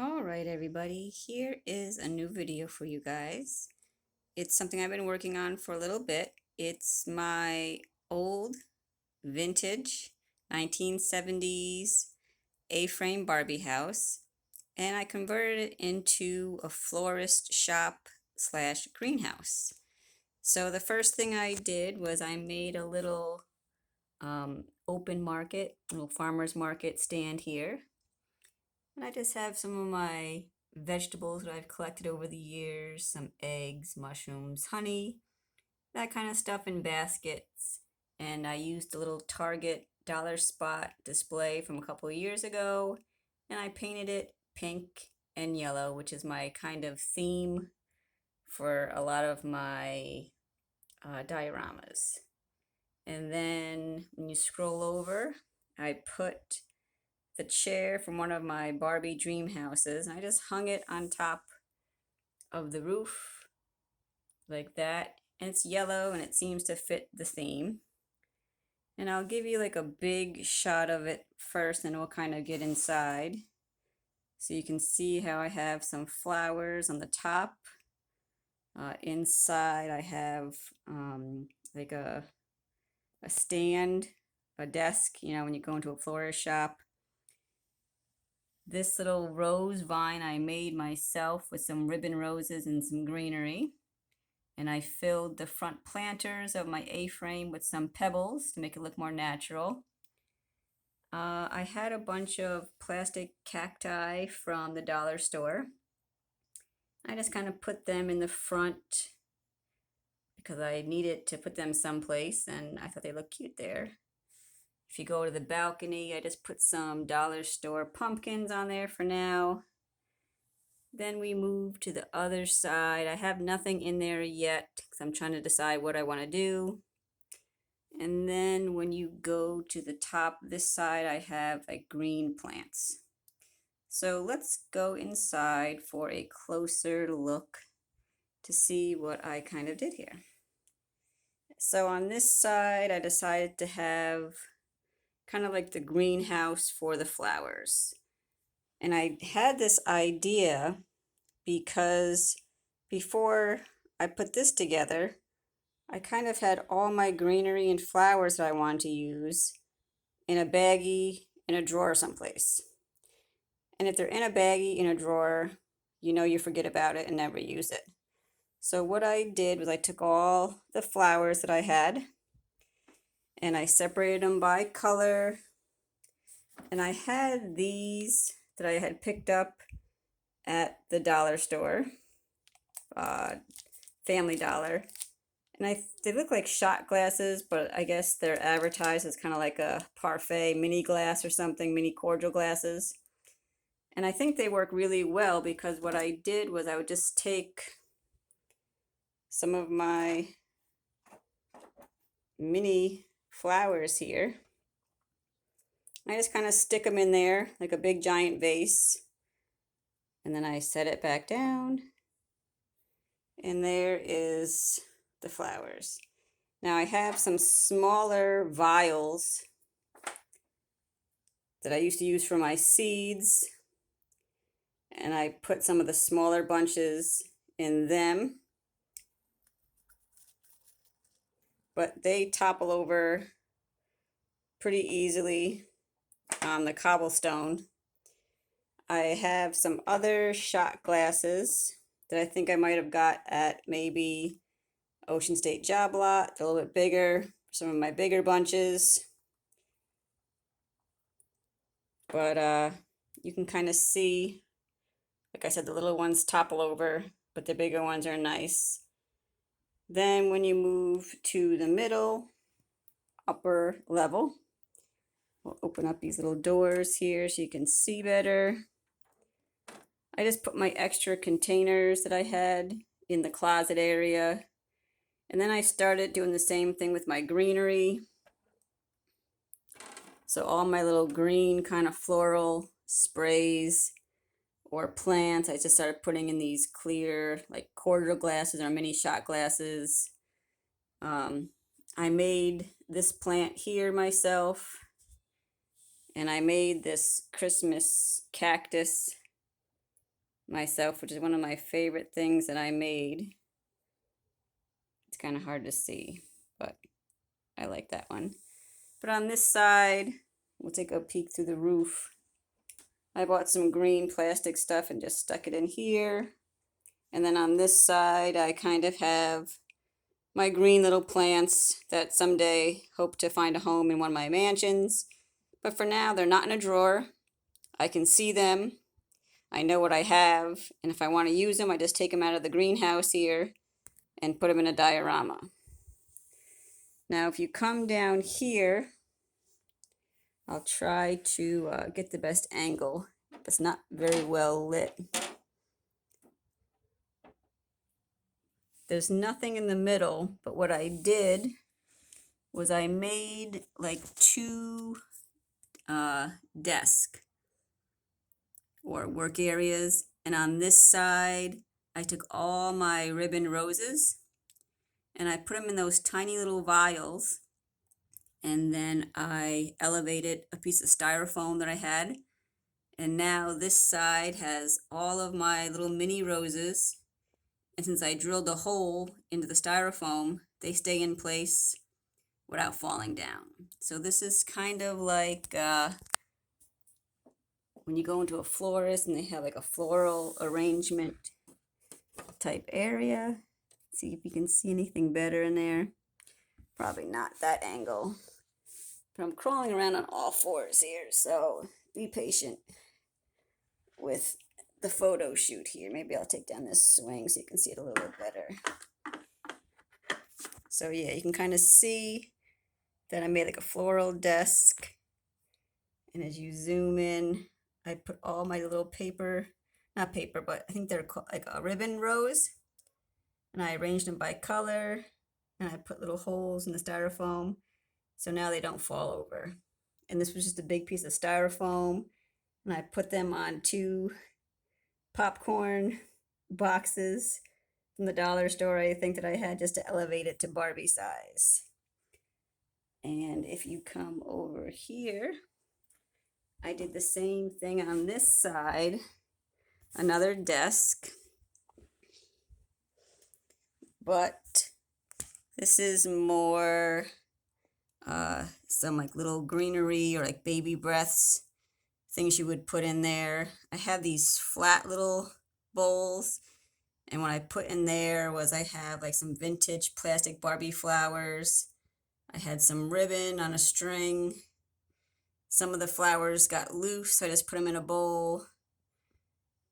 All right, everybody, here is a new video for you guys. It's something I've been working on for a little bit. It's my old vintage 1970s A-frame Barbie house, and I converted it into a florist shop slash greenhouse. So the first thing I did was I made a little open market, little farmer's market stand here. And I just have some of my vegetables that I've collected over the years, some eggs, mushrooms, honey, that kind of stuff in baskets. And I used a little Target dollar spot display from a couple of years ago, and I painted it pink and yellow, which is my kind of theme for a lot of my dioramas. And then when you scroll over, I put the chair from one of my Barbie dream houses, and I just hung it on top of the roof like that. And it's yellow and it seems to fit the theme. And I'll give you like a big shot of it first, and we'll kind of get inside. So you can see how I have some flowers on the top. Inside I have like a stand, a desk, when you go into a florist shop. This little rose vine I made myself with some ribbon roses and some greenery. And I filled the front planters of my A-frame with some pebbles to make it look more natural. I had a bunch of plastic cacti from the dollar store. I just kind of put them in the front because I needed to put them someplace, and I thought they looked cute there. If you go to the balcony, I just put some dollar store pumpkins on there for now. Then we move to the other side. I have nothing in there yet because I'm trying to decide what I want to do. And then when you go to the top, this side, I have like green plants. So let's go inside for a closer look to see what I kind of did here. So on this side, I decided to have kind of like the greenhouse for the flowers. And I had this idea because before I put this together, I kind of had all my greenery and flowers that I wanted to use in a baggie in a drawer someplace. And if they're in a baggie in a drawer, you forget about it and never use it. So what I did was I took all the flowers that I had and I separated them by color. And I had these that I had picked up at the dollar store, Family Dollar. And they look like shot glasses, but I guess they're advertised as kind of like a parfait mini glass or something, mini cordial glasses. And I think they work really well because what I did was I would just take some of my mini flowers here. I just kind of stick them in there like a big giant vase. And then I set it back down. And there is the flowers. Now I have some smaller vials that I used to use for my seeds, and I put some of the smaller bunches in them, but they topple over pretty easily on the cobblestone. I have some other shot glasses that I think I might have got at maybe Ocean State Job Lot. They're a little bit bigger, some of my bigger bunches. But you can kind of see, like I said, the little ones topple over, but the bigger ones are nice. Then when you move to the middle, upper level, we'll open up these little doors here so you can see better. I just put my extra containers that I had in the closet area. And then I started doing the same thing with my greenery. So all my little green kind of floral sprays or plants, I just started putting in these clear like cordial glasses or mini shot glasses. I made this plant here myself, and I made this Christmas cactus myself, which is one of my favorite things that I made. It's kind of hard to see, but I like that one. But on this side, we'll take a peek through the roof. I bought some green plastic stuff and just stuck it in here. And then on this side, I kind of have my green little plants that someday hope to find a home in one of my mansions. But for now, they're not in a drawer. I can see them. I know what I have. And if I want to use them, I just take them out of the greenhouse here and put them in a diorama. Now, if you come down here, I'll try to get the best angle. It's not very well lit. There's nothing in the middle, but what I did was I made like two desks or work areas, and on this side I took all my ribbon roses and I put them in those tiny little vials, and then I elevated a piece of styrofoam that I had, and now this side has all of my little mini roses. And since I drilled a hole into the styrofoam, they stay in place without falling down. So this is kind of like when you go into a florist and they have like a floral arrangement type area. See if you can see anything better in there. Probably not that angle. But I'm crawling around on all fours here, so be patient with the photo shoot here. Maybe I'll take down this swing so you can see it a little bit better. So yeah, you can kind of see that I made like a floral desk. And as you zoom in, I put all my little paper, not paper, but I think they're called like a ribbon rose. And I arranged them by color. And I put little holes in the styrofoam. So now they don't fall over. And this was just a big piece of styrofoam. And I put them on two popcorn boxes from the dollar store, I think, that I had just to elevate it to Barbie size. And if you come over here, I did the same thing on this side, another desk, but this is more some like little greenery or like baby breaths, things you would put in there. I had these flat little bowls, and what I put in there was I have like some vintage plastic Barbie flowers. I had some ribbon on a string. Some of the flowers got loose, so I just put them in a bowl.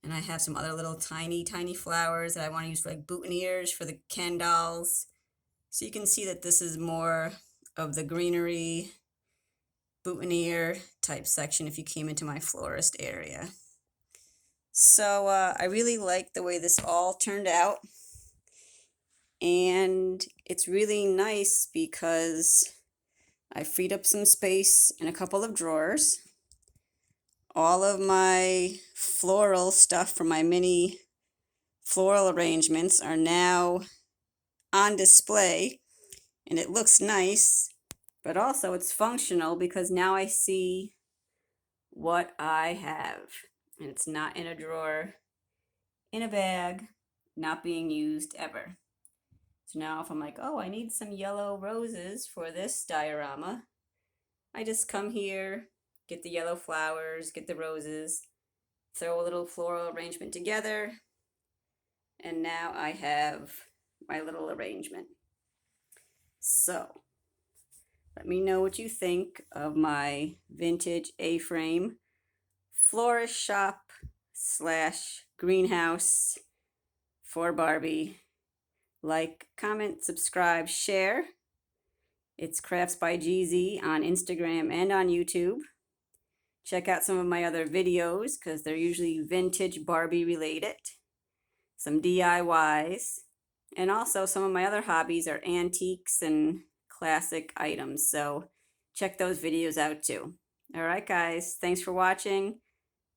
And I have some other little tiny flowers that I want to use for like boutonnieres for the Ken dolls. So you can see that this is more of the greenery boutonniere type section if you came into my florist area. So I really like the way this all turned out. And it's really nice because I freed up some space in a couple of drawers. All of my floral stuff from my mini floral arrangements are now on display, and it looks nice, but also it's functional because now I see what I have, and it's not in a drawer, in a bag, not being used ever. So now if I'm like, oh, I need some yellow roses for this diorama, I just come here, get the yellow flowers, get the roses, throw a little floral arrangement together, and now I have my little arrangement. So let me know what you think of my vintage A-frame florist shop / greenhouse for Barbie. Like, comment, subscribe, share. It's Crafts by GZ on Instagram and on YouTube. Check out some of my other videos because they're usually vintage Barbie related. Some DIYs. And also some of my other hobbies are antiques and classic items. So check those videos out too. Alright guys, thanks for watching.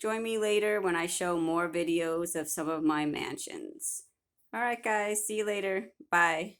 Join me later when I show more videos of some of my mansions. Alright guys, see you later. Bye.